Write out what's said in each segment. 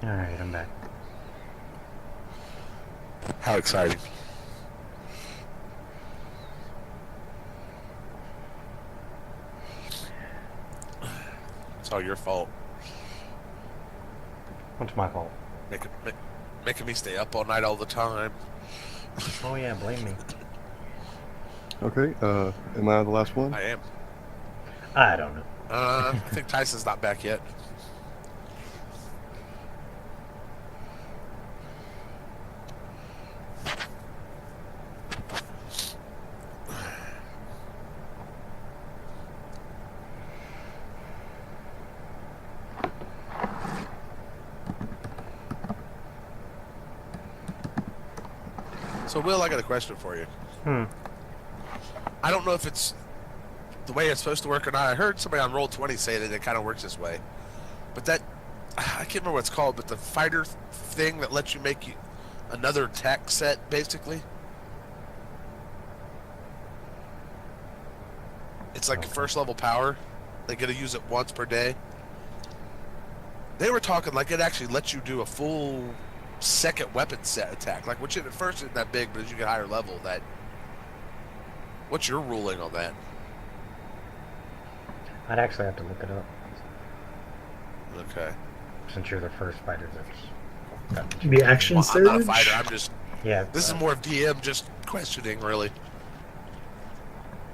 Alright, I'm back. How exciting. It's all your fault. What's my fault? Making me stay up all night all the time. Oh yeah, blame me. Okay, am I the last one? I am. I don't know. I think Tyson's not back yet. So, Will, I got a question for you. I don't know if it's the way it's supposed to work or not. I heard somebody on Roll20 say that it kind of works this way. But that, I can't remember what it's called, but the fighter thing that lets you make another tech set, basically. It's like first level power. They get to use it once per day. They were talking like it actually lets you do a full second weapon set attack. Like, which at first isn't that big, but as you get higher level, that. What's your ruling on that? I'd actually have to look it up. Okay. Since you're the first fighter that's... The action surge? I'm not a fighter, I'm just... Yeah. This is more of DM just questioning, really.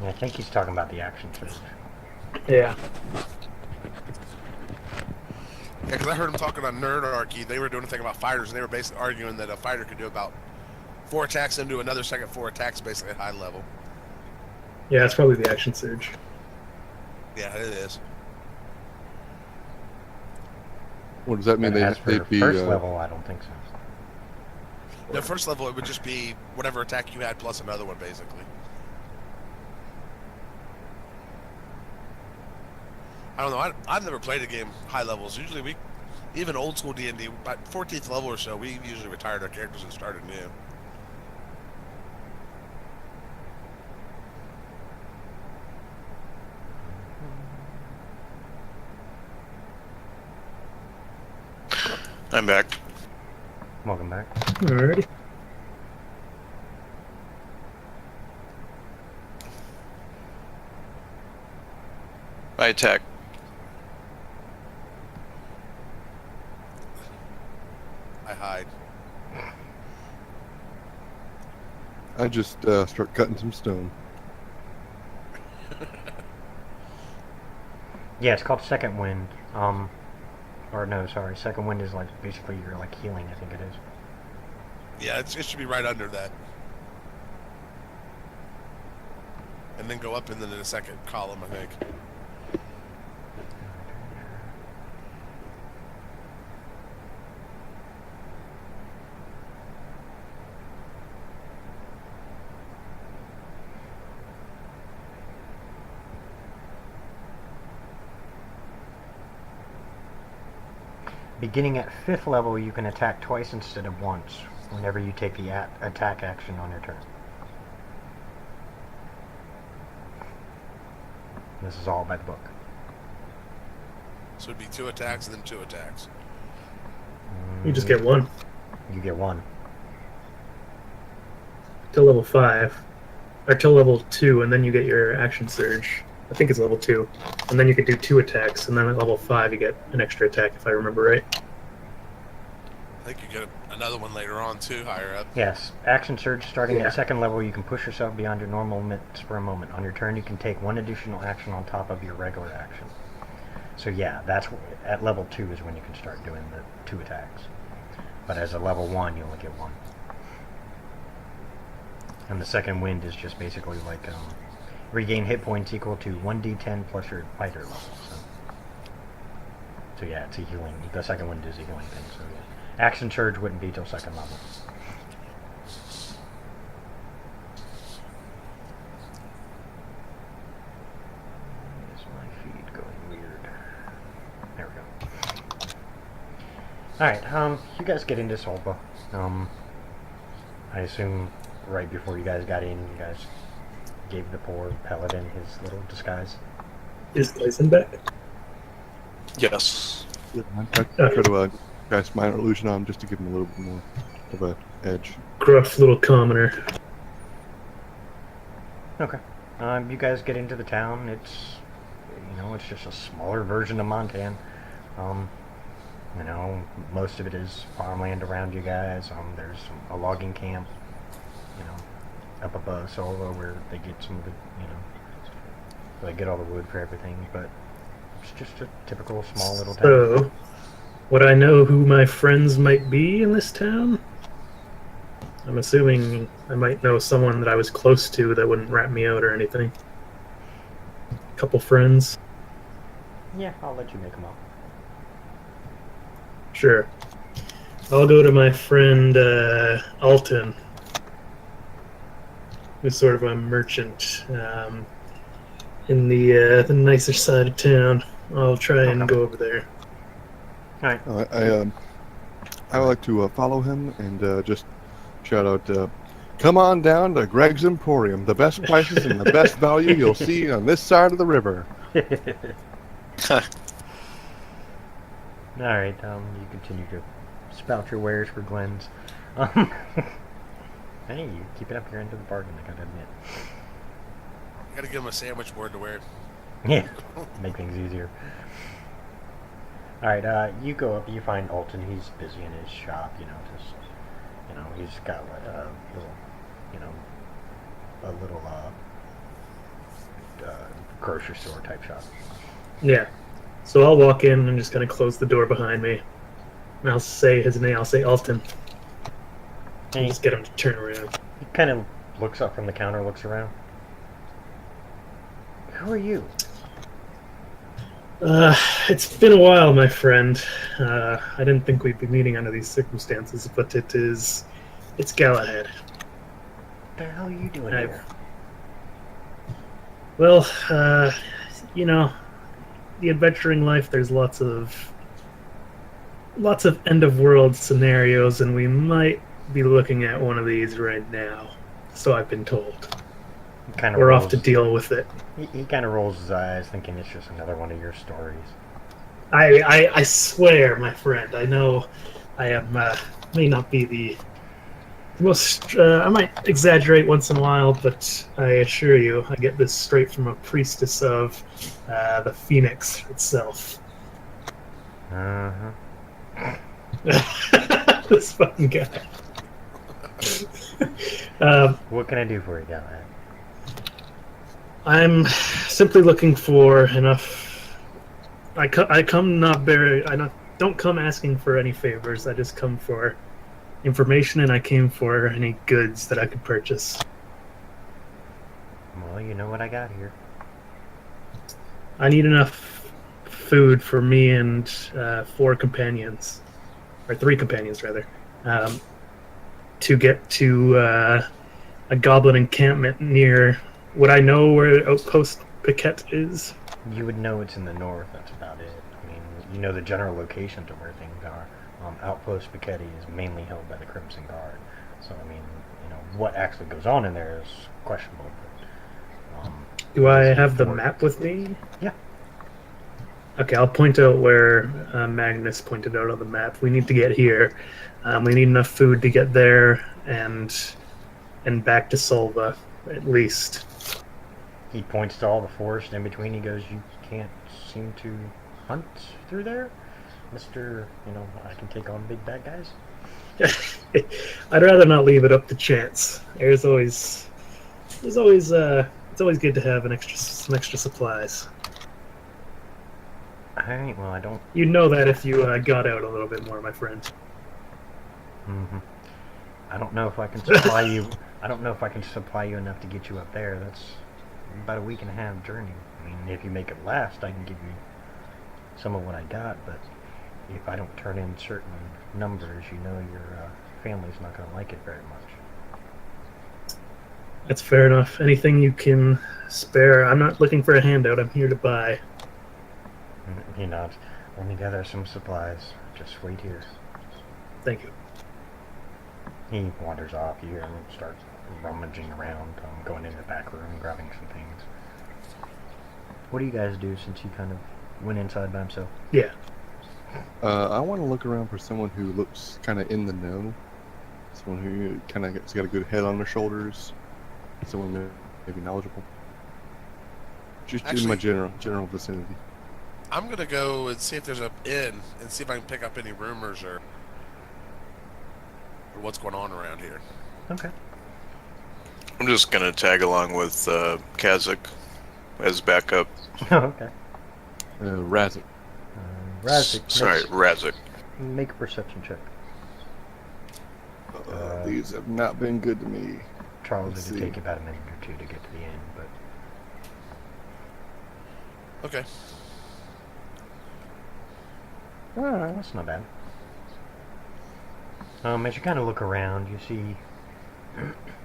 I think he's talking about the action surge. Yeah. Yeah, because I heard him talking on Nerdarchy. They were doing a thing about fighters, and they were basically arguing that a fighter could do about 4 attacks and do another second 4 attacks basically at high level. Yeah, it's probably the action surge. Yeah, it is. What does that mean? As for They'd be first level, I don't think so. No, first level, it would just be whatever attack you had plus another one, basically. I don't know. I've never played a game high levels. Usually even old school D&D, by 14th level or so, we usually retired our characters and started new. I'm back. Welcome back. Alrighty. I attack. I hide. I just start cutting some stone. Yeah, it's called Second Wind. Or no, sorry. Second Wind is like basically you're like healing, I think it is. Yeah, it should be right under that. And then go up into the second column, I think. Beginning at 5th level, you can attack twice instead of once, whenever you take the attack action on your turn. This is all by the book. So it'd be 2 attacks and then 2 attacks. You just get one. You get one. Till level 5. Or till level 2, and then you get your action surge. I think it's level 2. And then you can do 2 attacks, and then at level 5 you get an extra attack, if I remember right. I think you get another one later on, too, higher up. Yes. Action surge starting at 2nd level, you can push yourself beyond your normal limits for a moment. On your turn, you can take 1 additional action on top of your regular action. So yeah, that's at level 2 is when you can start doing the 2 attacks. But as a level 1, you only get 1. And the Second Wind is just basically like regain hit points equal to 1d10 plus your fighter level. So yeah, it's a healing. The Second Wind is a healing thing. So yeah, action surge wouldn't be till 2nd level. Is my feed going weird? There we go. All right, you guys get into Solba. I assume right before you guys got in, you guys gave the poor paladin his little disguise. Is Tyson back? Yes. Yeah, I try to cast minor illusion on him just to give him a little bit more of a edge. Gruff little commoner. Okay. You guys get into the town. It's, it's just a smaller version of Montan. Most of it is farmland around you guys. There's a logging camp, up above Solo where they get some of the, they get all the wood for everything. But it's just a typical small little town. So, would I know who my friends might be in this town? I'm assuming I might know someone that I was close to that wouldn't rat me out or anything. A couple friends. Yeah, I'll let you make them up. Sure. I'll go to my friend Alton, who's sort of a merchant in the nicer side of town. I'll try and go over there. All right. I would like to follow him and just shout out, come on down to Greg's Emporium, the best prices and the best value you'll see on this side of the river. All right. You continue to spout your wares for Glenn's. Hey, you keep it up your end of the bargain, I gotta admit. You gotta give him a sandwich board to wear. Yeah, make things easier. All right. You go up. You find Alton. He's busy in his shop. He's got a little grocery store type shop. Yeah. So I'll walk in and just kind of close the door behind me. And I'll say his name. I'll say Alton. And Hey, just get him to turn around. he kind of looks up from the counter, looks around. Who are you? It's been a while, my friend. I didn't think we'd be meeting under these circumstances, but it's Galahad. What the hell are you doing I've- here? Well, the adventuring life, there's lots of end of world scenarios, and we might be looking at one of these right now. So I've been told. We're off to deal with it. He kind of rolls his eyes, thinking it's just another one of your stories. I swear, my friend, I know I am may not be the most. I might exaggerate once in a while, but I assure you, I get this straight from a priestess of the Phoenix itself. This fucking guy. What can I do for you, Galahad? I'm simply looking for enough. I come not very. Don't come asking for any favors. I just come for information, and I came for any goods that I could purchase. Well, you know what I got here. I need enough food for me and 4 companions, or 3 companions rather, to get to a goblin encampment near. Would I know where Outpost Piquet is? You would know it's in the north, that's about it. I mean, you know the general location to where things are. Outpost Piquetti is mainly held by the Crimson Guard. So, I mean, what actually goes on in there is questionable. But, Do I have the map with me? Yeah. Okay, I'll point out where Magnus pointed out on the map. We need to get here. We need enough food to get there and back to Solva, at least. He points to all the forest in between. He goes, you can't seem to hunt through there? Mr., I can take on big bad guys? I'd rather not leave it up to chance. It's always good to have some extra supplies. Alright, well, I don't... You'd know that if you got out a little bit more, my friend. Mm-hmm. I don't know if I can supply you... I don't know if I can supply you enough to get you up there. That's about a week and a half journey. I mean, if you make it last, I can give you some of what I got, but if I don't turn in certain numbers, your family's not going to like it very much. That's fair enough. Anything you can spare. I'm not looking for a handout. I'm here to buy. He nods. Let me gather some supplies. Just wait here. Thank you. He wanders off. You hear him start rummaging around, going into the back room, grabbing some things. What do you guys do since he kind of went inside by himself? Yeah. I want to look around for someone who looks kind of in the know. Someone who kind of has got a good head on their shoulders. Someone maybe knowledgeable. Just in my Actually- general vicinity. I'm gonna go and see if there's an inn and see if I can pick up any rumors or what's going on around here. Okay. I'm just gonna tag along with Kazakh as backup. Okay. Razik. Razik, Sorry, Razik. make a perception check. These have not been good to me. Charles, Let's it'll see. take you about a minute or two to get to the end, but Okay. that's not bad. As you kind of look around, you see.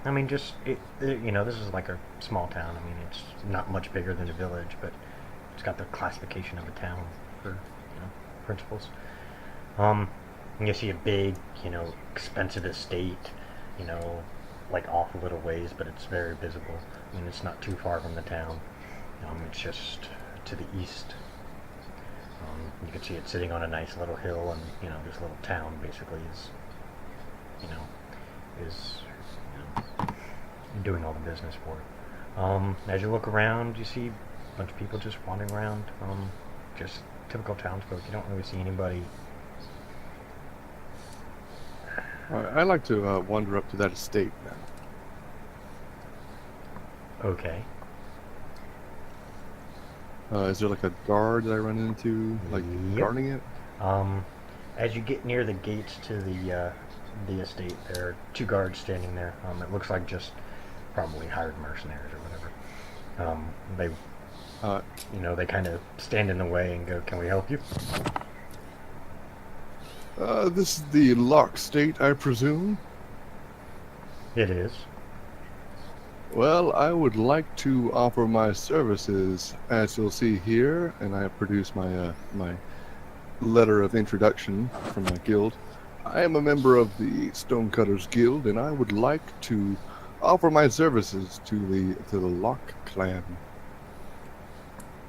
I mean, just this is like a small town. I mean, it's not much bigger than a village, but it's got the classification of a town for principles. And you see a big, expensive estate, like off a little ways, but it's very visible. I mean, it's not too far from the town. It's just to the east. You can see it sitting on a nice little hill, and this little town basically is doing all the business for it. As you look around, you see a bunch of people just wandering around, just typical townsfolk. You don't really see anybody. I'd like to wander up to that estate now. Okay. Is there like a guard that I run into, like Yep. guarding it? As you get near the gates to the estate, there are two guards standing there. It looks like just probably hired mercenaries or whatever. They kind of stand in the way and go, "Can we help you?" This is the Lock State, I presume. It is. Well, I would like to offer my services, as you'll see here, and I produce my my letter of introduction from my guild. I am a member of the Stonecutters Guild, and I would like to offer my services to the Lock clan.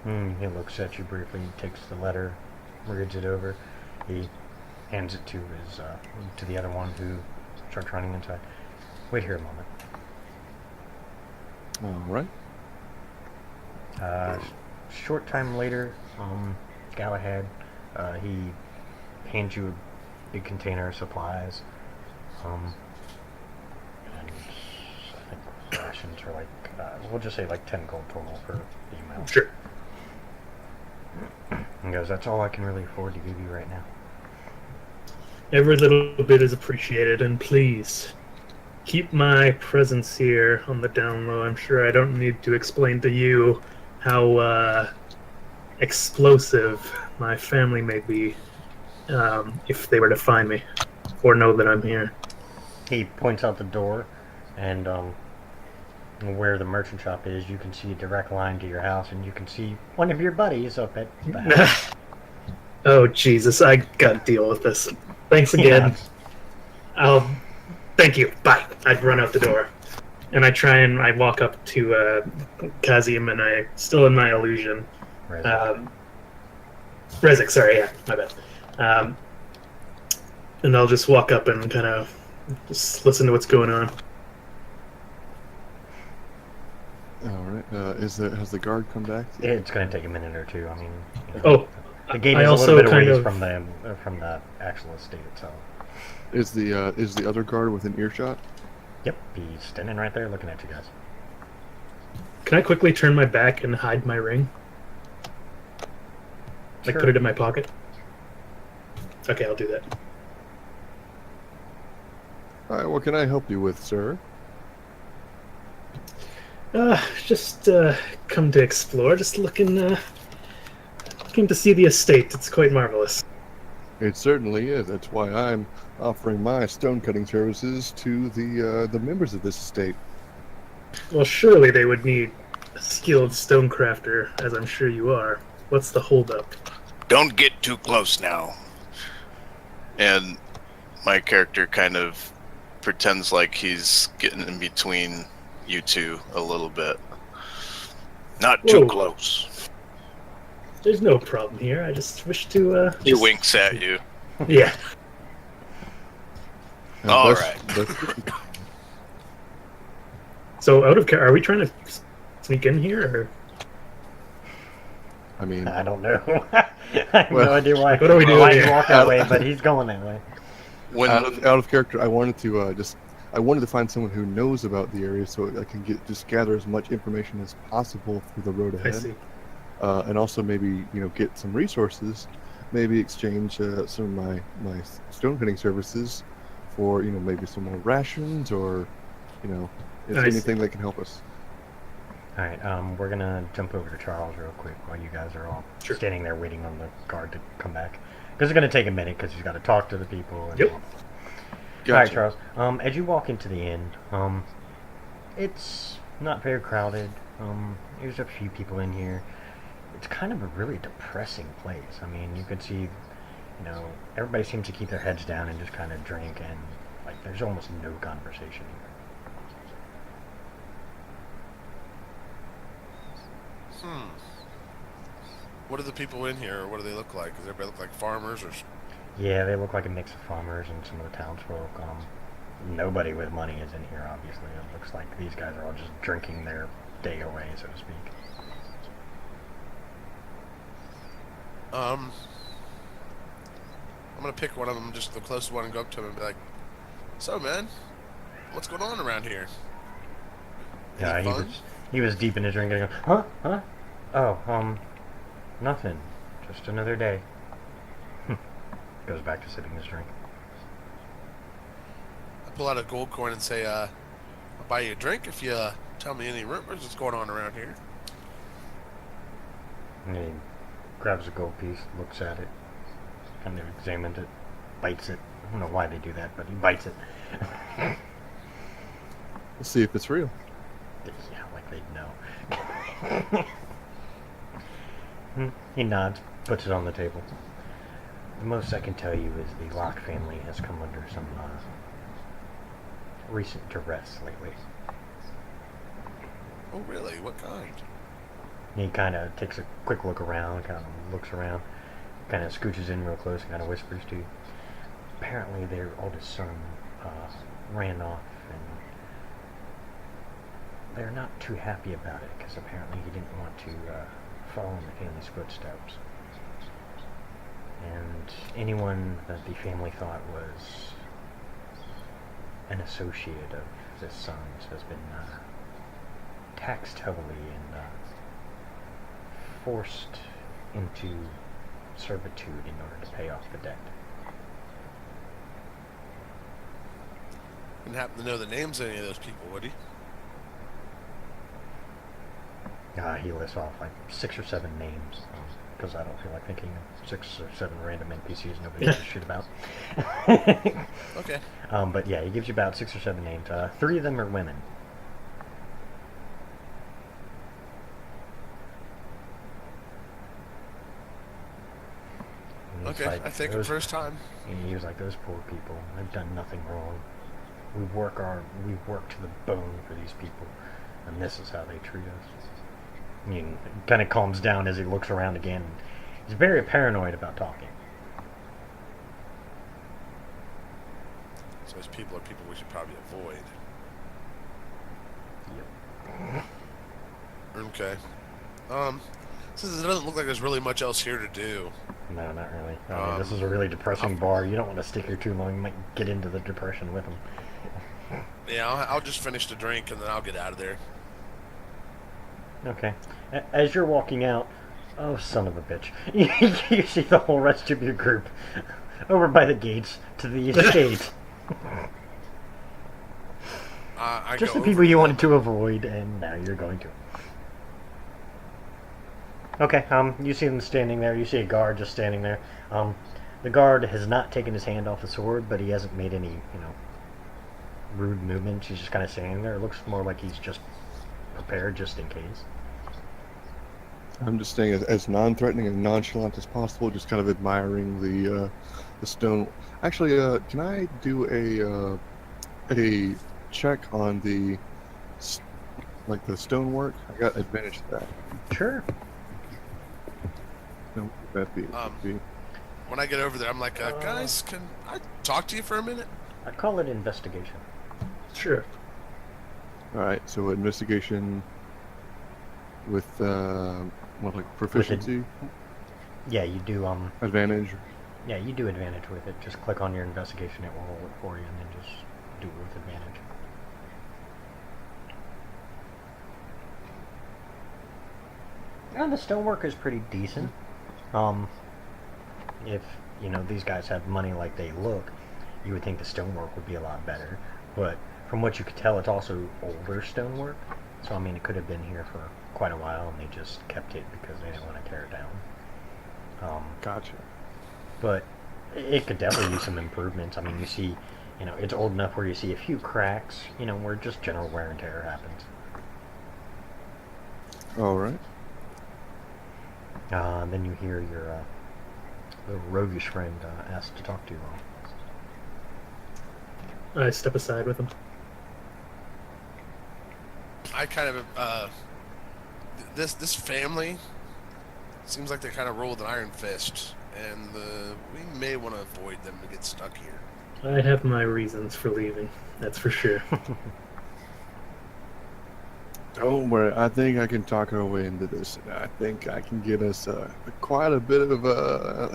He looks at you briefly, takes the letter, reads it over. He hands it to the other one who starts running inside. Wait here a moment. All right. Short time later, Galahad, he hands you a big container of supplies. And I think rations are like, we'll just say like 10 gold total for the amount. Sure. And goes, "That's all I can really afford to give you right now." Every little bit is appreciated, and please keep my presence here on the down low. I'm sure I don't need to explain to you how explosive my family may be if they were to find me or know that I'm here. He points out the door, and where the merchant shop is, you can see a direct line to your house, and you can see one of your buddies up at the house. Oh, Jesus, I gotta deal with this. Thanks again. Thank you. Bye. I'd run out the door. And I walk up to Kazim, and I, still in my illusion. Rezik, sorry, yeah, my bad. And I'll just walk up and kind of just listen to what's going on. All right. Has the guard come back? It's going to take a minute or two. I mean, Oh, the gate I is a also little bit kind away of- from the actual estate itself. Is the other guard within earshot? Yep, he's standing right there looking at you guys. Can I quickly turn my back and hide my ring? Like, Sure. put it in my pocket? Okay, I'll do that. All right. What can I help you with, sir? Just come to explore. Just looking to see the estate. It's quite marvelous. It certainly is. That's why I'm offering my stone cutting services to the members of this estate. Well, surely they would need a skilled stonecrafter, as I'm sure you are. What's the holdup? Don't get too close now. And my character kind of pretends like he's getting in between you two a little bit. Not too Whoa. close. There's no problem here. I just wish to. He just... winks at you. Yeah. All That's- So out of care, are we trying to sneak in here? Or... I mean, I don't know. I have no Well, idea why. what do we do Why here? he walked that way, but he's going that way. When out of character, I wanted to I wanted to find someone who knows about the area so I can just gather as much information as possible through the road I ahead. see. And also maybe get some resources, maybe exchange some of my stone cutting services for maybe some more rations or if I see. anything that can help us. All right, we're gonna jump over to Charles real quick while you guys are all Sure. standing there waiting on the guard to come back, because it's gonna take a minute because he's got to talk to the people. And Yep. all. All right, Gotcha. Charles. As you walk into the inn, it's not very crowded. There's a few people in here. It's kind of a really depressing place. I mean, you could see, everybody seems to keep their heads down and just kind of drink, and like there's almost no conversation here. What are the people in here, or what do they look like? Does everybody look like farmers, or Yeah, they look like a mix of farmers and some of the townsfolk. Nobody with money is in here, obviously. It looks like these guys are all just drinking their day away, so to speak. I'm gonna pick one of them, just the closest one, and go up to him and be like, "So, man, what's going on around here?" Yeah, Any he fun? was deep in his drink and he goes, huh? Oh, nothing. Just another day. Goes back to sipping his drink. I pull out a gold coin and say, "I'll buy you a drink if you tell me any rumors that's going on around here." And he grabs a gold piece, looks at it, kind of examines it, bites it. I don't know why they do that, but he bites it. Let's see if it's real. Yeah, like they'd know. He nods, puts it on the table. The most I can tell you is the Locke family has come under some recent duress lately. Oh, really? What kind? He kind of takes a quick look around, kind of looks around, kind of scooches in real close and kind of whispers to you. Apparently their oldest son ran off, and they're not too happy about it because apparently he didn't want to follow in the family's footsteps. And anyone that the family thought was an associate of this son's has been taxed heavily and forced into servitude in order to pay off the debt. Wouldn't happen to know the names of any of those people, would he? He lists off like 6 or 7 names, because I don't feel like thinking of 6 or 7 random NPCs nobody gives a shit about. Okay. But yeah, he gives you about 6 or 7 names. 3 of them are women. And he's Okay, like, I think "Those-" first time. And he was like, "Those poor people. They've done nothing wrong. We work to the bone for these people, and this is how they treat us." And he kind of calms down as he looks around again. He's very paranoid about talking. So those people are people we should probably avoid. Yep. Okay. Since it doesn't look like there's really much else here to do. No, not really. I mean, this is a really depressing bar. You don't want to stick here too long. You might get into the depression with them. Yeah, I'll just finish the drink and then I'll get out of there. Okay. As you're walking out, oh, son of a bitch. You see the whole rest of your group over by the gates to the estate. I Just go the people over you to wanted to avoid, and now you're going to. Okay, you see them standing there. You see a guard just standing there. The guard has not taken his hand off the sword, but he hasn't made any, rude movements. He's just kind of standing there. It looks more like he's just prepared just in case. I'm just staying as non-threatening and nonchalant as possible, just kind of admiring the stone. Actually, can I do a check on the stonework? I got advantage to that. Sure. No, that'd be. When I get over there, I'm like, guys, can I talk to you for a minute? I call it investigation. Sure. All right. So investigation with what, like proficiency, Yeah, you do advantage. yeah, you do advantage with it. Just click on your investigation, it will roll it for you, and then just do it with advantage. And the stonework is pretty decent. If you know these guys have money like they look, you would think the stonework would be a lot better. But from what you could tell, it's also older stonework. So I mean, it could have been here for quite a while, and they just kept it because they didn't want to tear it down. Gotcha. But it could definitely use some improvements. I mean, you see, you know, it's old enough where you see a few cracks, you know, where just general wear and tear happens. All right. Then you hear your little roguish friend asked to talk to you all. I step aside with him. I kind of this family seems like they kind of roll with an iron fist, and we may want to avoid them to get stuck here. I have my reasons for leaving. That's for sure. Don't worry. I think I can talk our way into this. I think I can get us quite a bit of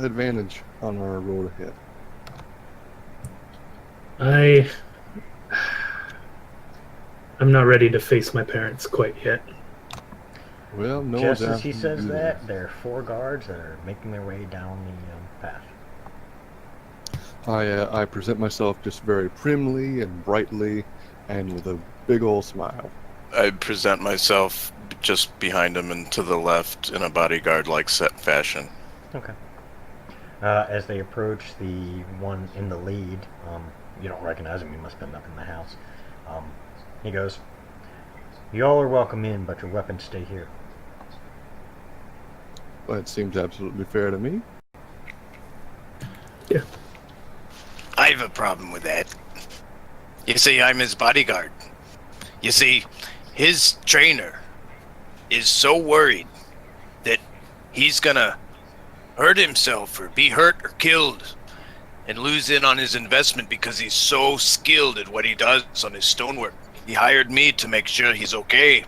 advantage on our road ahead. I'm not ready to face my parents quite yet. Well, no. Just one's as he asking you says to do that, there are 4 guards that are making their way down the path. I present myself just very primly and brightly, and with a big old smile. I present myself just behind him and to the left in a bodyguard-like set fashion. Okay. As they approach the one in the lead, you don't recognize him. He must have been up in the house. He goes, "You all are welcome in, but your weapons stay here." That seems absolutely fair to me. Yeah. I have a problem with that. You see, I'm his bodyguard. You see, his trainer is so worried that he's gonna hurt himself or be hurt or killed and lose in on his investment because he's so skilled at what he does on his stonework. He hired me to make sure he's okay.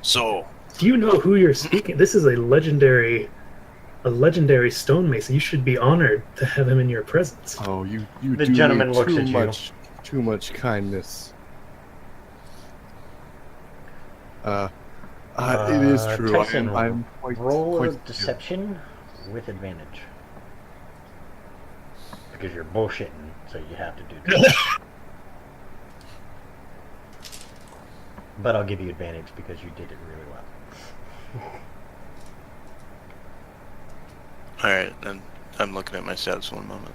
So, Do you know who you're speaking? This is a legendary stonemason. You should be honored to have him in your presence. Oh, you The do gentleman me looks too at you. much, too much kindness. It is true. Tyson, I'm quite, roll quite a deception with advantage. Because you're bullshitting, so you have to do that. But I'll give you advantage because you did it really well. alright, and I'm looking at my stats 1 moment.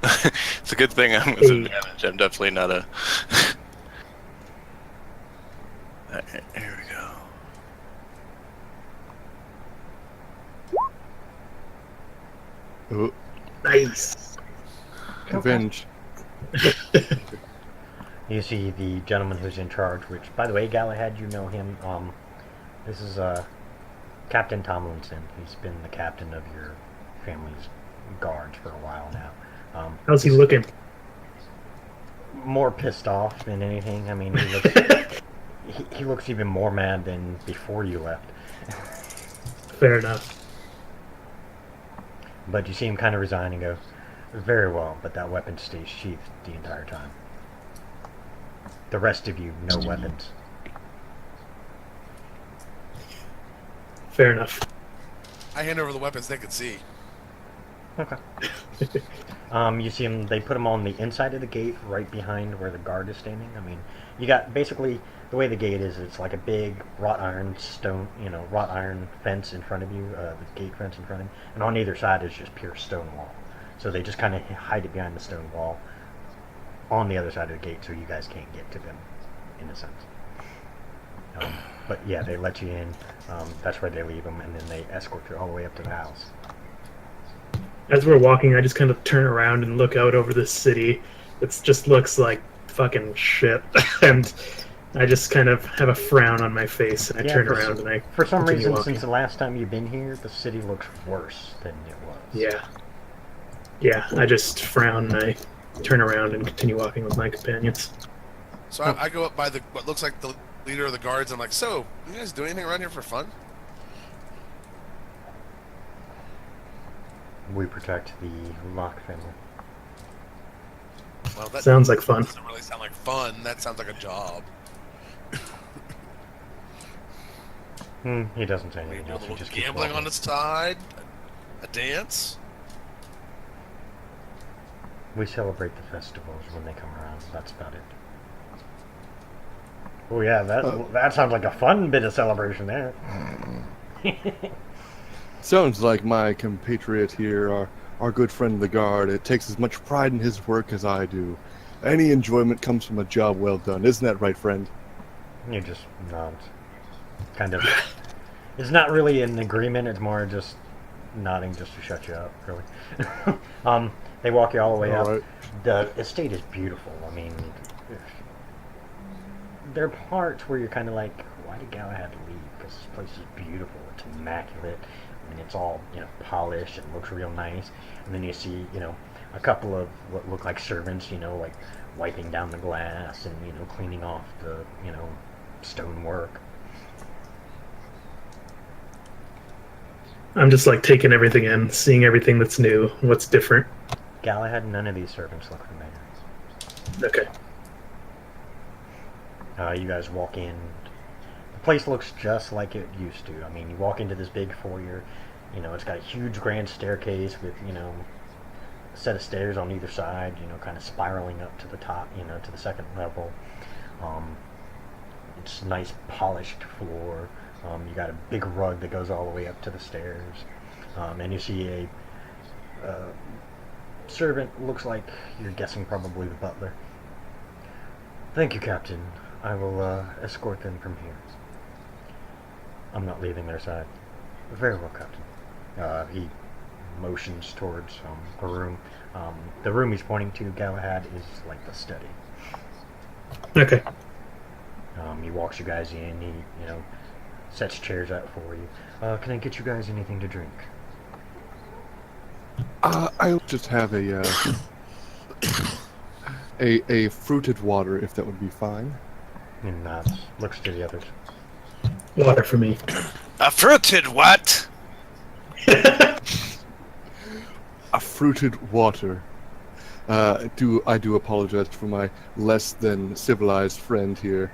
It's a good thing I'm with advantage. I'm definitely not a... Alright, here we go. Oh, Nice. revenge. You see the gentleman who's in charge, which, by the way, Galahad, you know him. This is Captain Tomlinson. He's been the captain of your family's guards for a while now. How's he looking? More pissed off than anything. I mean, he looks, he looks even more mad than before you left. Fair enough. But you see him kind of resign and go, "Very well, but that weapon stays sheathed the entire time. The rest of you, no weapons." Fair enough. I hand over the weapons they can see. Okay. You see them, they put them on the inside of the gate, right behind where the guard is standing. I mean, you got, basically, the way the gate is, it's like a big wrought iron wrought iron fence in front of you, the gate fence in front of you, and on either side is just pure stone wall. So they just kind of hide it behind the stone wall on the other side of the gate so you guys can't get to them, in a sense. But yeah, they let you in, that's where they leave them, and then they escort you all the way up to the house. As we're walking, I just kind of turn around and look out over the city. It just looks like fucking shit. And I just kind of have a frown on my face, and I turn for, around and I for some continue reason, walking. since the last time you've been here, the city looks worse than it was. Yeah. Yeah, I just frown and I turn around and continue walking with my companions. So I go up by what looks like the leader of the guards. I'm like, so you guys do anything around here for fun? We protect the Locke family. Well, that Sounds like fun. doesn't really sound like fun. That sounds like a job. He doesn't say We anything do a else. He little just keeps gambling walking. on the side, a dance. We celebrate the festivals when they come around. That's about it. Oh yeah, that sounds like a fun bit of celebration there. Sounds like my compatriot here, our good friend the guard, it takes as much pride in his work as I do. Any enjoyment comes from a job well done. Isn't that right, friend? You just nod. Kind of. It's not really an agreement. It's more just nodding just to shut you up, really. They walk you all the way up. All right. The estate is beautiful. I mean, there are parts where you're kind of like, why did Galahad leave? Because this place is beautiful. It's immaculate. I mean, it's all, polished and looks real nice. And then you see, a couple of what look like servants, like wiping down the glass and, cleaning off the, stonework. I'm just like taking everything in, seeing everything that's new, what's different. Galahad, none of these servants look familiar. Okay. You guys walk in. The place looks just like it used to. I mean, you walk into this big foyer. It's got a huge grand staircase with, a set of stairs on either side, kind of spiraling up to the top, to the second level. It's nice polished floor. You got a big rug that goes all the way up to the stairs. And you see a servant, looks like you're guessing probably the butler. Thank you, Captain. I will escort them from here. I'm not leaving their side. Very well, Captain. He motions towards a room. The room he's pointing to, Galahad, is like the study. Okay. He walks you guys in. He, sets chairs out for you. Can I get you guys anything to drink? I'll just have a fruited water, if that would be fine. He nods, looks to the others. Water for me. A fruited what? A fruited water. I do apologize for my less than civilized friend here.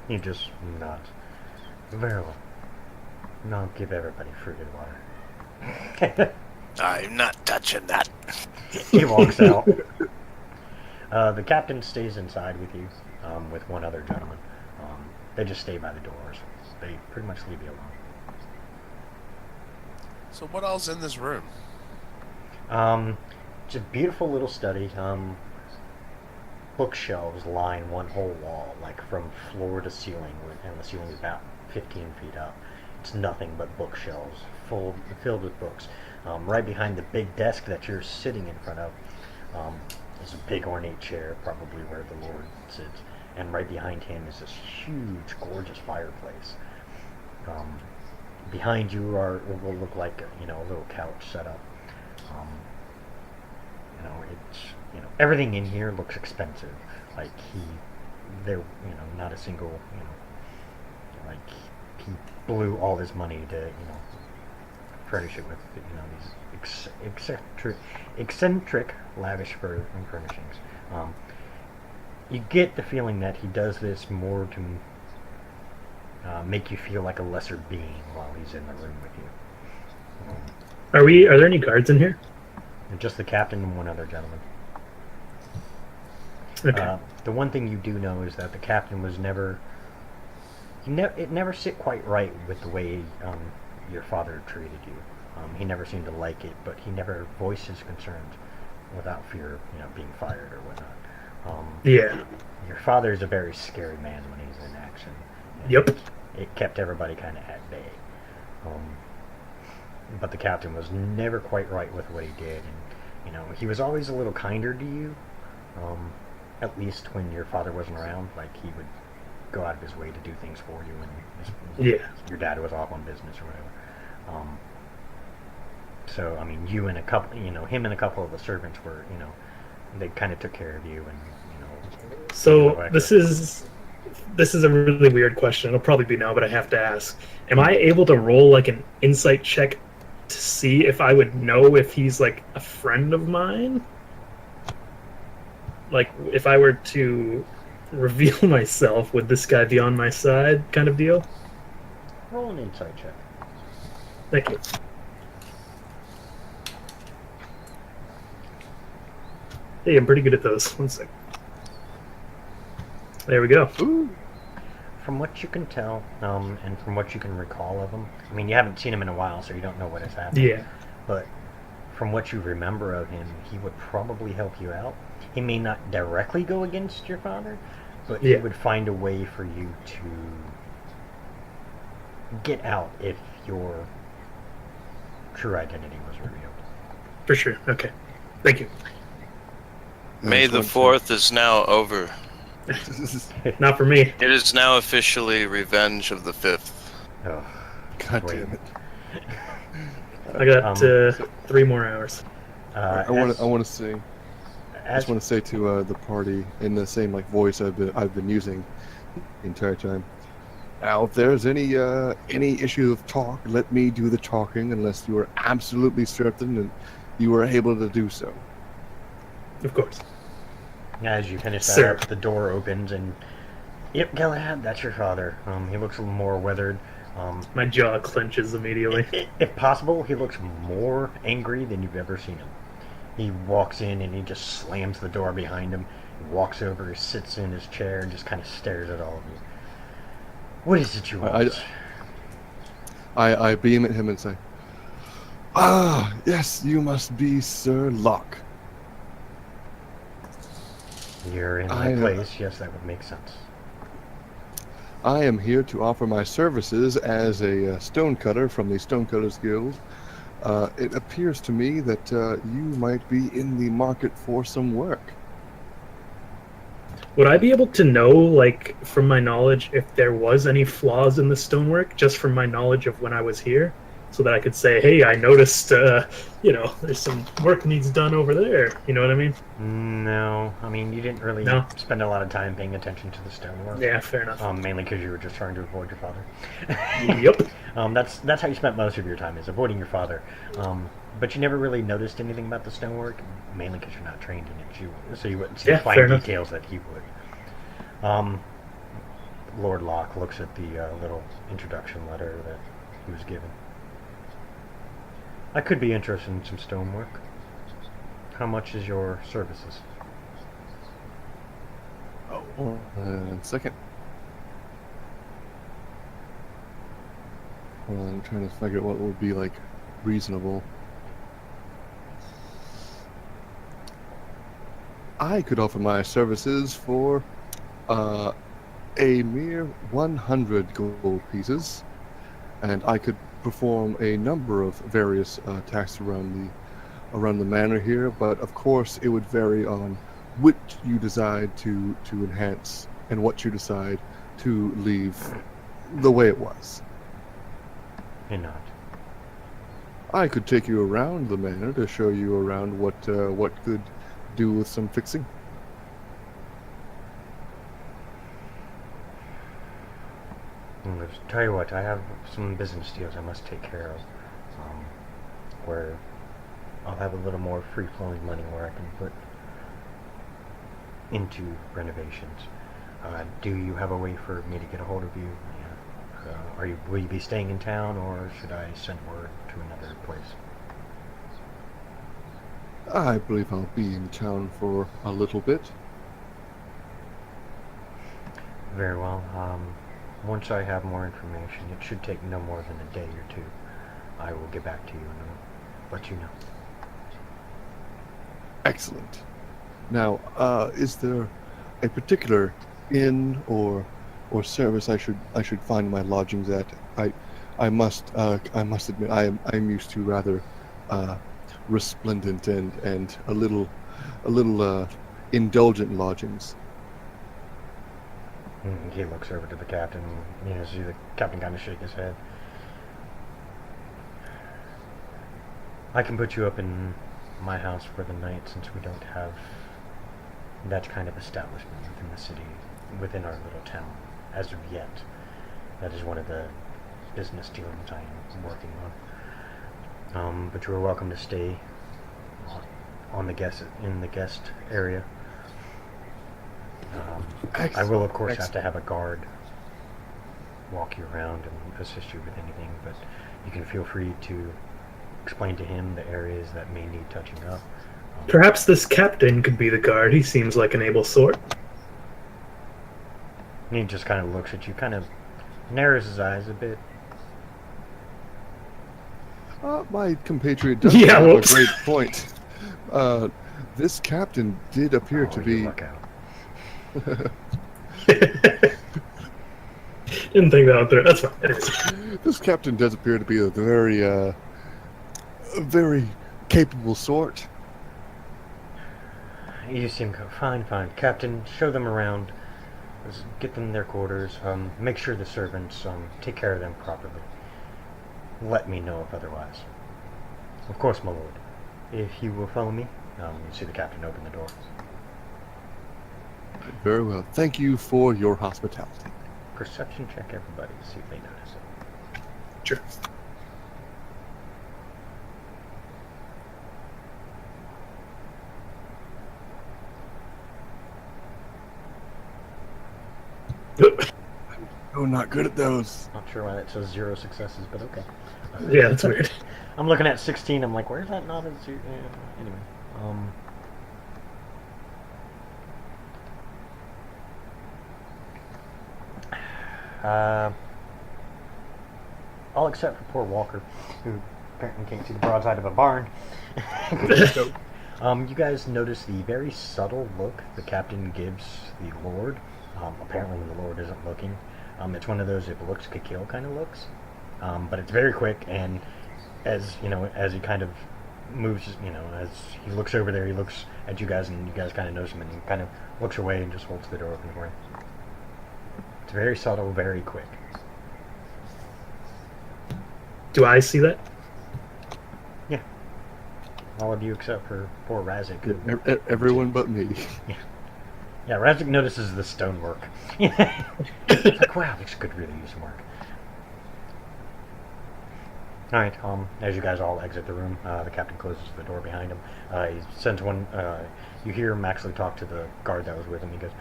He just nods. Very well. And I'll give everybody fruited water. I'm not touching that. He walks out. The captain stays inside with you, with one other gentleman. They just stay by the doors. They pretty much leave you alone. So what else in this room? It's a beautiful little study. Bookshelves line one whole wall, like from floor to ceiling, and the ceiling is about 15 feet up. It's nothing but bookshelves, filled with books. Right behind the big desk that you're sitting in front of is a big ornate chair, probably where the Lord sits. And right behind him is this huge, gorgeous fireplace. Behind you will look like a little couch set up. Everything in here looks expensive. Like not a single, like he blew all his money to, furnish it with, these eccentric, lavish furnishings. You get the feeling that he does this more to make you feel like a lesser being while he's in the room with you. Are there any guards in here? And just the captain and one other gentleman. Okay. The one thing you do know is that the captain was never... it never sit quite right with the way your father treated you. He never seemed to like it, but he never voiced his concerns without fear of being fired or whatnot. Yeah. Your father is a very scary man when he's in action. And Yep. It kept everybody kind of at bay. But the captain was never quite right with what he did, and he was always a little kinder to you. At least when your father wasn't around, like he would go out of his way to do things for you when Yeah. your dad was off on business or whatever. So I mean, you and a couple, him and a couple of the servants were, they kind of took care of you, and So this is a really weird question. It'll probably be no, but I have to ask. Am I able to roll like an insight check to see if I would know if he's like a friend of mine? Like if I were to reveal myself, would this guy be on my side kind of deal? roll an insight check. Thank you. Hey, I'm pretty good at those. One sec. There we go. Ooh. From what you can tell, and from what you can recall of him, I mean, you haven't seen him in a while, so you don't know what has happened. Yeah. But from what you remember of him, he would probably help you out. He may not directly go against your father, but he Yeah. would find a way for you to get out if your true identity was revealed. For sure. Okay. Thank you. May the 4th is now over. Not for me. It is now officially Revenge of the 5th. Oh, God wait. damn it. I got 3 more hours. I want to say. I As just want to say to the party in the same voice I've been using the entire time. Now, if there's any issue of talk, let me do the talking, unless you are absolutely certain that you are able to do so. Of course. As you finish that Sir. up, the door opens, and yep, Galahad, that's your father. He looks a little more weathered. My jaw clenches immediately. If possible, he looks more angry than you've ever seen him. He walks in and he just slams the door behind him. He walks over, sits in his chair, and just kind of stares at all of you. What is it you want? I beam at him and say, "Ah, yes, you must be Sir Locke." You're in my place. Yes, that would make sense. I am here to offer my services as a stonecutter from the Stonecutters Guild. It appears to me that you might be in the market for some work. Would I be able to know, like, from my knowledge, if there was any flaws in the stonework, just from my knowledge of when I was here? So that I could say, hey, I noticed, there's some work needs done over there. You know what I mean? No, I mean, you didn't really No? spend a lot of time paying attention to the stonework. Yeah, fair enough. Mainly because you were just trying to avoid your father. Yep. That's how you spent most of your time, is avoiding your father. But you never really noticed anything about the stonework, mainly because you're not trained in it. So you wouldn't see Yeah, fine fair enough. details that he would. Lord Locke looks at the little introduction letter that he was given. I could be interested in some stonework. How much is your services? Oh, second. Hold on, I'm trying to figure out what would be reasonable. I could offer my services for a mere 100 gold pieces, and I could perform a number of various tasks around the manor here. But of course, it would vary on which you decide to enhance and what you decide to leave the way it was. You're not. I could take you around the manor to show you around what could do with some fixing. Tell you what, I have some business deals I must take care of, where I'll have a little more free-flowing money where I can put into renovations. Do you have a way for me to get a hold of you? Will you be staying in town, or should I send word to another place? I believe I'll be in town for a little bit. Very well. Once I have more information, it should take no more than a day or two. I will get back to you and let you know. Excellent. Now, is there a particular inn or service I should find my lodgings at? I must admit I'm used to rather resplendent and a little indulgent lodgings. And he looks over to the captain. You know, see the captain kind of shake his head. I can put you up in my house for the night since we don't have that kind of establishment within the city, within our little town, as of yet. That is one of the business dealings I am working on. But you are welcome to stay in the guest area. I will, of course, have to have a guard walk you around and assist you with anything, but you can feel free to explain to him the areas that may need touching up. Perhaps this captain could be the guard. He seems like an able sort. And he just kind of looks at you, kind of narrows his eyes a bit. My compatriot does Yeah, have a whoops. great point. This captain did appear to You be. luck out. Didn't think that one through. That's fine. Anyways. This captain does appear to be a very capable sort. You seem fine. Captain, show them around. Get them their quarters. Make sure the servants take care of them properly. Let me know if otherwise. Of course, my lord. If you will follow me, you see the captain open the door. Very well. Thank you for your hospitality. Perception check, everybody, to see if they notice it. Sure. Oh, not good at those. Not sure why that says 0 successes, but okay. Yeah, that's weird. I'm looking at 16. I'm like, where's that not a 0? Anyway, all except for poor Walker, who apparently can't see the broadside of a barn. You guys notice the very subtle look the captain gives the Lord. Apparently when the Lord isn't looking. It's one of those if looks could kill kind of looks. But it's very quick, and as he kind of moves, as he looks over there, he looks at you guys, and you guys kind of notice him, and he kind of looks away and just holds the door open for you. It's very subtle, very quick. Do I see that? Yeah. All of you except for poor Razik. who- Everyone but me. Yeah, Razik notices the stonework. It's like, wow, this could really use some work. Alright, as you guys all exit the room, the captain closes the door behind him. He sends one, you hear him actually talk to the guard that was with him. He goes,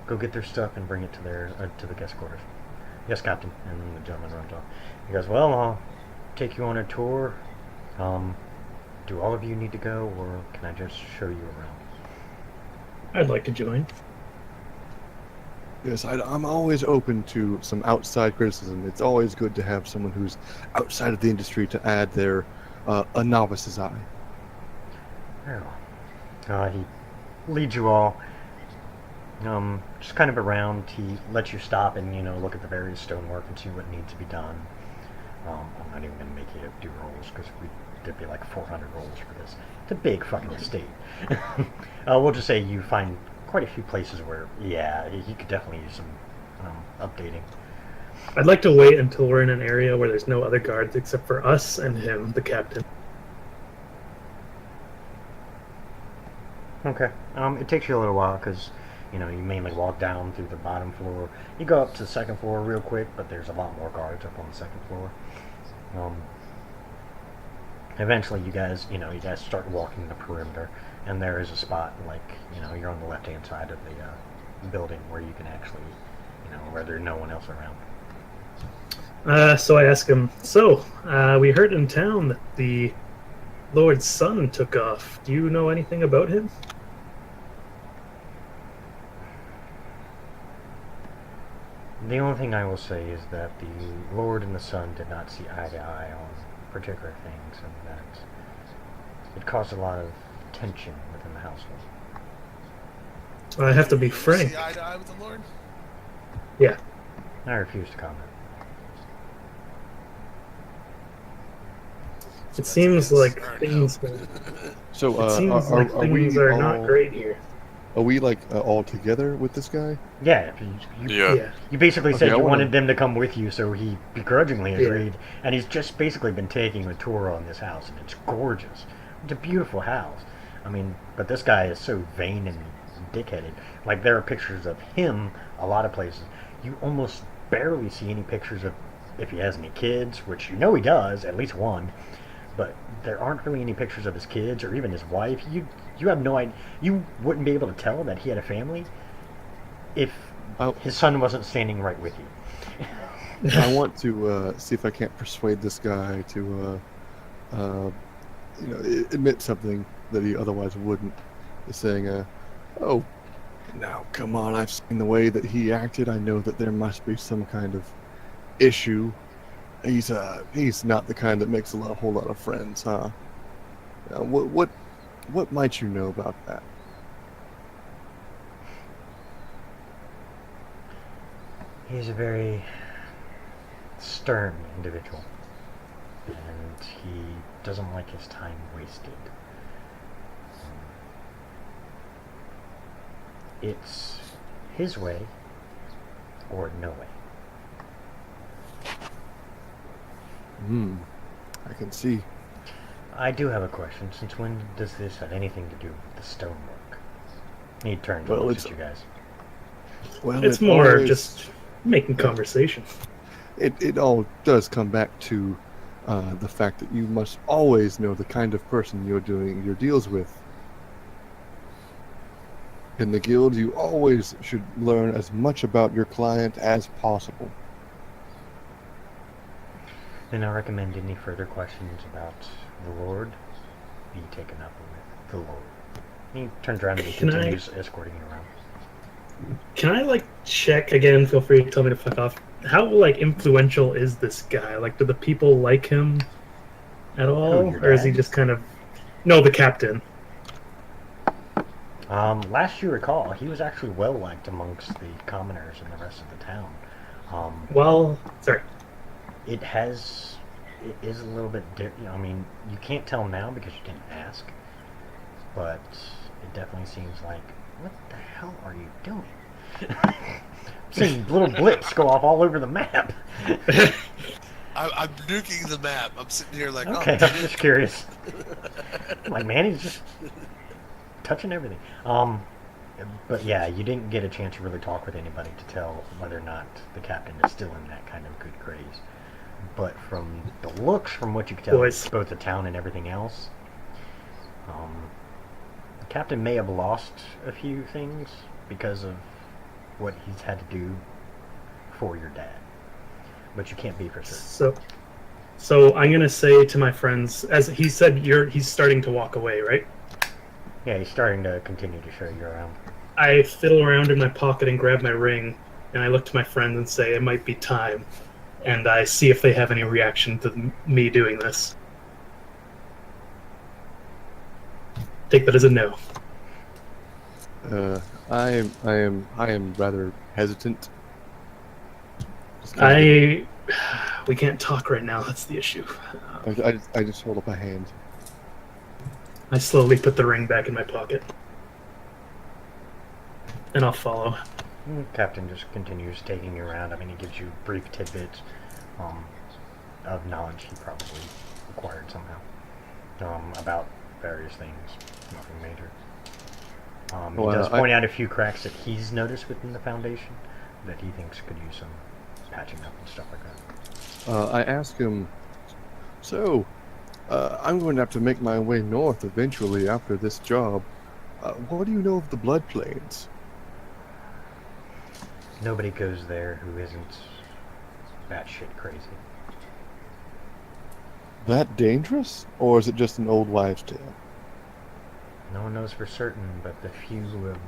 go get their stuff and bring it to the guest quarters. Yes, captain. And then the gentleman runs off. He goes, well, I'll take you on a tour. Do all of you need to go, or can I just show you around? I'd like to join. Yes, I'm always open to some outside criticism. It's always good to have someone who's outside of the industry to add their a novice's eye. Very well. He leads you all just kind of around. He lets you stop and look at the various stonework and see what needs to be done. I'm not even going to make you do rolls because there'd be like 400 rolls for this. It's a big fucking estate. We'll just say you find quite a few places where, yeah, you could definitely use some updating. I'd like to wait until we're in an area where there's no other guards except for us and him, the captain. Okay. It takes you a little while because, you mainly walk down through the bottom floor. You go up to the second floor real quick, but there's a lot more guards up on the second floor. Eventually, you guys start walking the perimeter, and there is a spot, you're on the left-hand side of the building where you can actually, where there's no one else around. So I ask him, we heard in town that the Lord's son took off. Do you know anything about him? The only thing I will say is that the Lord and the Son did not see eye to eye on particular things, and that it caused a lot of tension within the household. I have to be frank. See eye to eye with the Lord? Yeah. I refuse to comment. It seems like Or no. things. So, It seems like are we things are all, not great here. Are we like all together with this guy? Yeah, Yeah. you basically Okay, said I you wanna- wanted them to come with you, so he begrudgingly Yeah. agreed. And he's just basically been taking a tour on this house, and it's gorgeous. It's a beautiful house. I mean, but this guy is so vain and dickheaded. Like, there are pictures of him a lot of places. You almost barely see any pictures of if he has any kids, which you know he does, at least one. But there aren't really any pictures of his kids or even his wife. You have no idea. You wouldn't be able to tell that he had a family if I, his son wasn't standing right with you. I want to see if I can't persuade this guy to, admit something that he otherwise wouldn't. Saying, "Oh, now come on! I've seen the way that he acted. I know that there must be some kind of issue. He's not the kind that makes a whole lot of friends, huh? What might you know about that?" He's a very stern individual, and he doesn't like his time wasted. It's his way or no way. I can see. I do have a question. Since when does this have anything to do with the stonework? He turned Well, to it's- you guys. Well, It's it more always- just making conversation. It all does come back to the fact that you must always know the kind of person you're doing your deals with. In the guild, you always should learn as much about your client as possible. Then I recommend any further questions about the Lord be taken up with the Lord. He turns around and he Can I- continues escorting you around. Can I like check again? Feel free to tell me to fuck off. How like influential is this guy? Like, do the people like him at all, your or is he dad? just kind of? No, the captain. Last you recall, he was actually well liked amongst the commoners and the rest of the town. Well, sorry. It is a little bit I mean, you can't tell now because you didn't ask, but it definitely seems like, what the hell are you doing? Seeing little blips go off all over the map. I'm nuking the map. I'm sitting here like, Okay, oh, I'm just curious. I'm like, man, he's just touching everything. But yeah, you didn't get a chance to really talk with anybody to tell whether or not the captain is still in that kind of good grace. But from the looks, from what you could tell, Boys. both the town and everything else, the captain may have lost a few things because of what he's had to do for your dad. But you can't be for certain. So I'm gonna say to my friends, as he said, he's starting to walk away, right? Yeah, he's starting to continue to show you around. I fiddle around in my pocket and grab my ring, and I look to my friends and say, "It might be time," and I see if they have any reaction to me doing this. Take that as a no. I am rather hesitant. Just kind We can't talk right now. That's the issue. I just hold up a hand. I slowly put the ring back in my pocket, and I'll follow. Captain just continues taking you around. I mean, he gives you brief tidbits of knowledge he probably acquired somehow about various things, nothing major. He Well, does point out a few cracks that he's noticed within the Foundation that he thinks could use some patching up and stuff like that. I ask him, so, I'm going to have to make my way north eventually after this job. What do you know of the Blood Plains? Nobody goes there who isn't batshit crazy. That dangerous? Or is it just an old wives' tale? No one knows for certain, but the few who have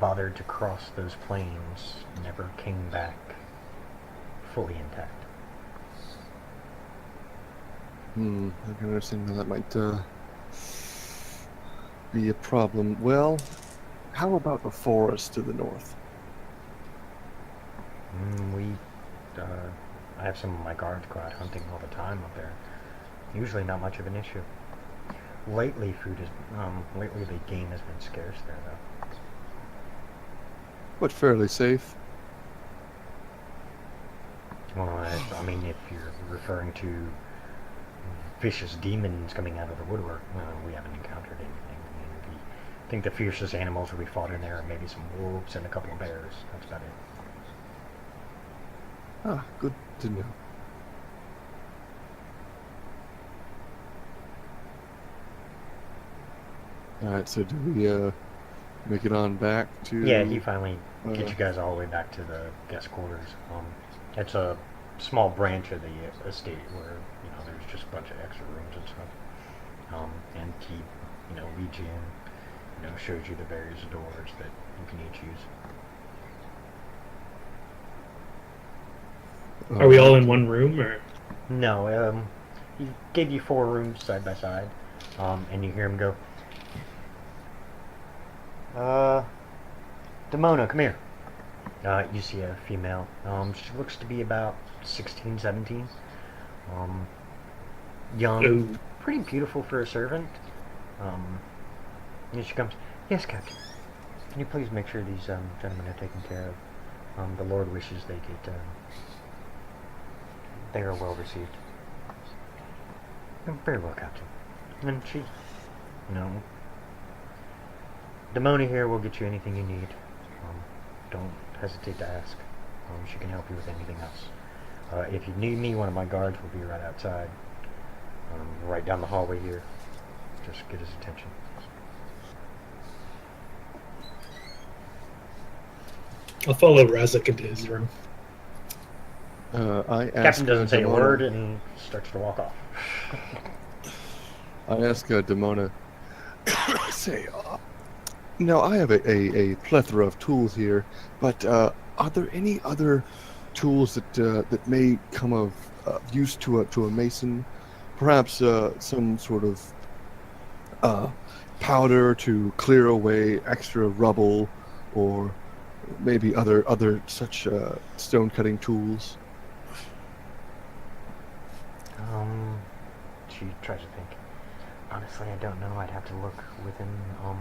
bothered to cross those plains never came back fully intact. I can understand how that might be a problem. Well, how about the forest to the north? I have some of my guards go out hunting all the time up there. Usually not much of an issue. Lately, lately the game has been scarce there, though. but fairly safe. Well, I mean, if you're referring to vicious demons coming out of the woodwork, we haven't encountered anything. I mean, I think the fiercest animals we fought in there are maybe some wolves and a couple of bears. That's about it. Ah, good to know. Alright, so do we make it on back to... Yeah, he finally uh, gets you guys all the way back to the guest quarters. It's a small branch of the estate where, you know, there's just a bunch of extra rooms and stuff. And he, you know, leads you in, you know, shows you the various doors that you can each use. Are we all in one room, or? No, he gave you 4 rooms side by side, and you hear him go, Demona, come here. You see a female. She looks to be about 16, 17. Young, Ooh. pretty beautiful for a servant. And she comes, yes, Captain. Can you please make sure these gentlemen are taken care of? The Lord wishes they get, they are well received. Very well, Captain. And she, you know, Demona here will get you anything you need. Don't hesitate to ask. She can help you with anything else. If you need me, one of my guards will be right outside. Right down the hallway here. Just get his attention. I'll follow Razak into his room. I ask Captain doesn't say a Demona- word and starts to walk off. I ask Demona, say, now I have a plethora of tools here, but are there any other tools that may come of use to a mason? Perhaps some sort of powder to clear away extra rubble, or maybe other such stone cutting tools. She tries to think. Honestly, I don't know. I'd have to look within, on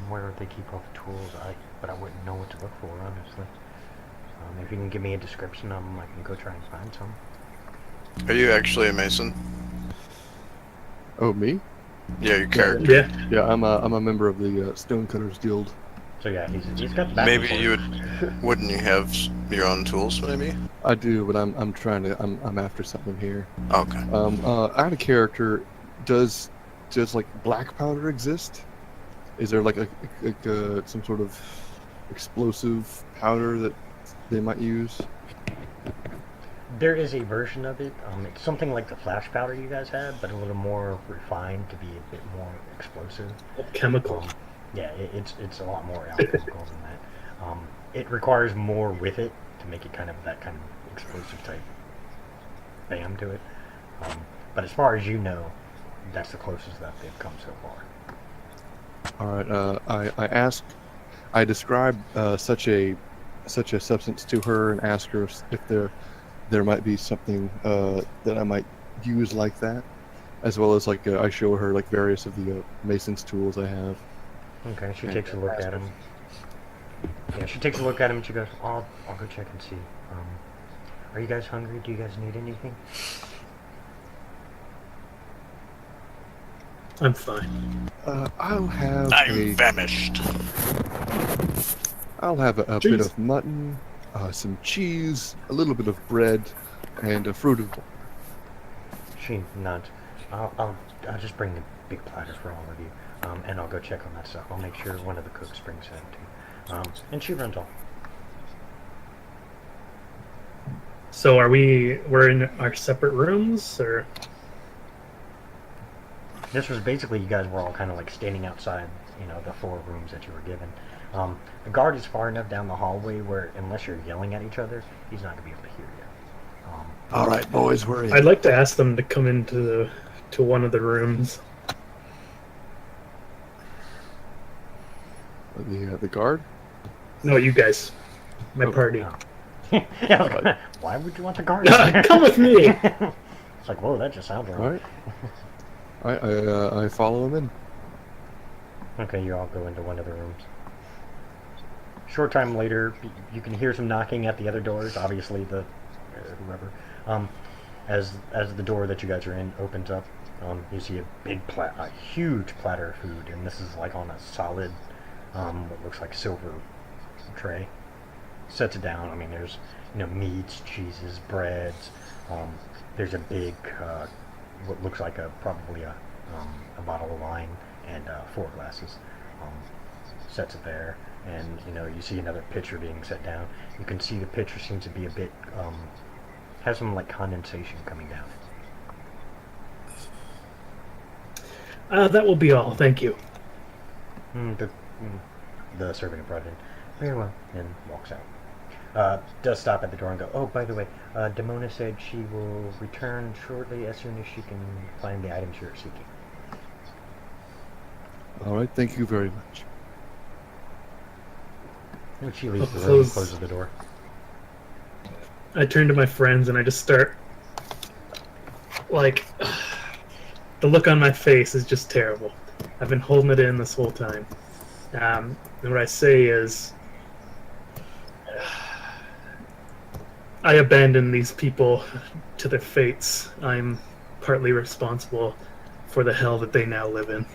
where they keep all the tools. But I wouldn't know what to look for, honestly. If you can give me a description of them, I can go try and find some. Are you actually a mason? Oh, me? Yeah, your character. Yeah. Yeah, I'm a member of the Stonecutters Guild. So yeah, he's got the back Maybe and you forth. wouldn't you have your own tools? Maybe. I do, but I'm after something here. Okay. Out of character, does like black powder exist? Is there like some sort of explosive powder that they might use? There is a version of it. It's something like the flash powder you guys have, but a little more refined to be a bit more explosive. Chemical. Yeah, it's a lot more alchemical than that. It requires more with it to make it kind of that kind of explosive type bam to it. But as far as you know, that's the closest that they've come so far. All right. I describe such a substance to her and ask her if there might be something that I might use like that, as well as like I show her like various of the mason's tools I have. Okay, she takes a look at him. Yeah, she takes a look at him and she goes, I'll go check and see. Are you guys hungry? Do you guys need anything? I'm fine. I'll have I'm famished. I'll have a bit Cheese. of mutton, some cheese, a little bit of bread, and a fruit of. She nods. I'll just bring a big platter for all of you, and I'll go check on that stuff. I'll make sure one of the cooks brings that too. And she runs off. So we're in our separate rooms, or? This was basically you guys were all kind of like standing outside, you know, the 4 rooms that you were given. The guard is far enough down the hallway where, unless you're yelling at each other, he's not gonna be able to hear you. All right, boys, we're in. I'd like to ask them to come into one of the rooms. The guard. No, you guys, my Oh, party. No. Yeah, why would you want the guard? Come with me. It's like, whoa, that just sounds All wrong. right. I follow him in. Okay, you all go into one of the rooms. short time later, you can hear some knocking at the other doors. Obviously, the whoever. As the door that you guys are in opens up, you see a huge platter of food, and this is like on a solid, what looks like silver tray. Sets it down. I mean, there's meats, cheeses, breads. There's a big, what looks like probably a bottle of wine and 4 glasses. Sets it there, and you see another pitcher being set down. You can see the pitcher seems to be a bit has some like condensation coming down. That will be all. Thank you. The servant brought it in. Very well, and walks out. Does stop at the door and go, oh, by the way, Demona said she will return shortly as soon as she can find the items you're seeking. All right, thank you very much. And she leaves the room and closes the door. I turn to my friends and I just start, like, the look on my face is just terrible. I've been holding it in this whole time. And what I say is, I abandon these people to their fates. I'm partly responsible for the hell that they now live in.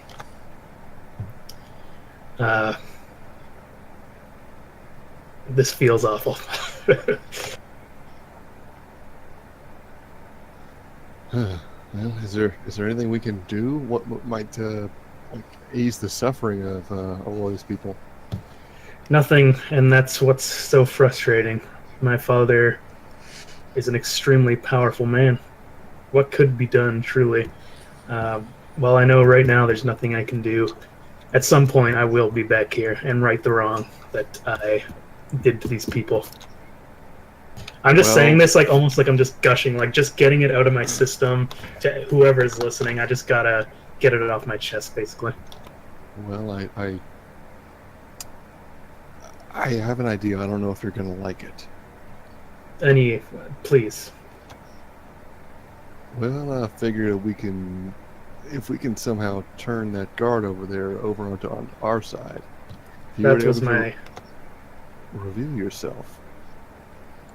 This feels awful. Well, is there anything we can do? What might ease the suffering of all these people? Nothing, and that's what's so frustrating. My father is an extremely powerful man. What could be done, truly? Well, I know right now there's nothing I can do. At some point, I will be back here and right the wrong that I did to these people. I'm just saying this like almost like I'm just gushing, like just getting it out of my system to whoever is listening. I just gotta get it off my chest, basically. Well, I have an idea. I don't know if you're gonna like it. Please. Well, I figure if we can somehow turn that guard over there over on our side. If you were That was able to my... reveal yourself.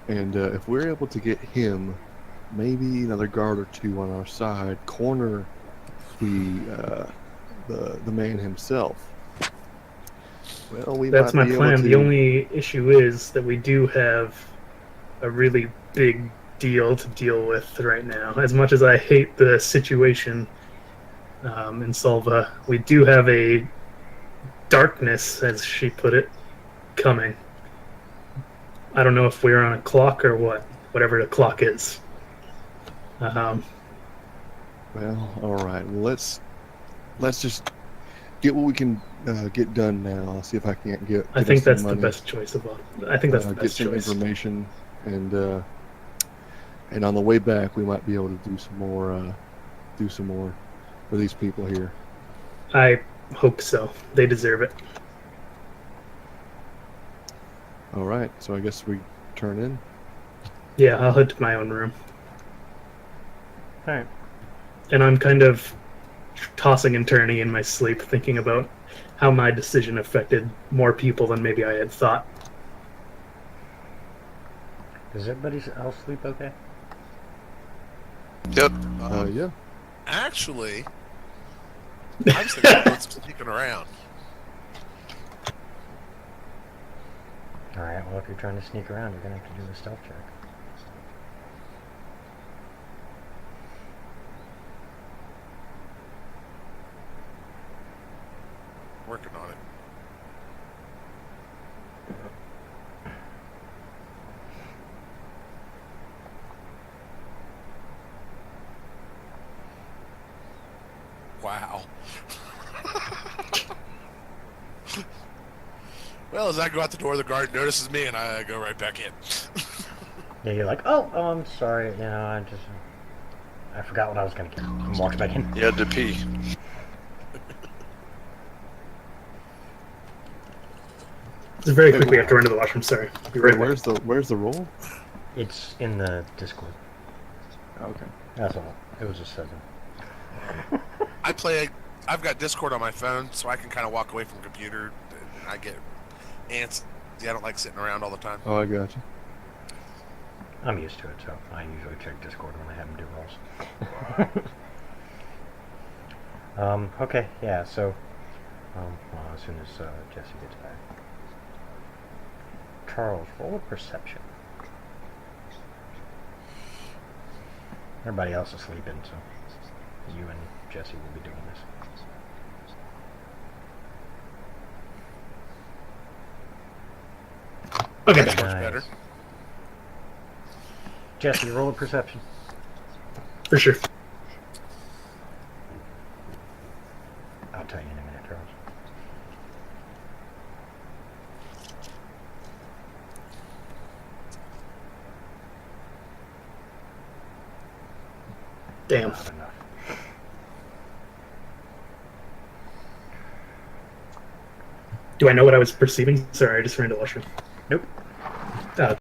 And if we're able to get him, maybe another guard or 2 on our side, corner the man himself. Well, That's my plan. The only issue is that we do have a really big deal to deal with right now. As much as I hate the situation in Solva, we do have a darkness, as she put it, coming. I don't know if we're on a clock or whatever the clock is. Well, all right. Well, let's just get what we can get done now. I'll see if I can't get. I think that's the best choice of all. I think that's the best get some choice. information, and on the way back, we might be able to do some more for these people here. I hope so. They deserve it. All right. So I guess we turn in. Yeah, I'll head to my own room. All right. And I'm kind of tossing and turning in my sleep, thinking about how my decision affected more people than maybe I had thought. Does everybody else sleep okay? Yep. Yeah. Actually, I was thinking about sneaking around. Alright, well, if you're trying to sneak around, you're going to have to do a stealth check. Working on it. Wow. Well, as I go out the door, the guard notices me, and I go right back in. Yeah, you're like, oh, I'm sorry, I forgot what I was going to get. And walks back in. You had to pee. Just very quickly, I have to run to the washroom. Sorry. I'll be right back. Where's the roll? It's in the Discord. Okay. That's all. It was a 7. I've got Discord on my phone, so I can kind of walk away from the computer, and I get ants empty. I don't like sitting around all the time. Oh, I got you. I'm used to it, so I usually check Discord when I have them do rolls. Okay, yeah, so well, as soon as Jesse gets back. Charles, roll a perception. Everybody else is sleeping, so you and Jesse will be doing this. Okay, That's then. much Nice. better. Jesse, roll a perception. For sure. I'll tell you in a minute, Charles. Damn. Not enough. Do I know what I was perceiving? Sorry, I just ran to the washroom. Nope.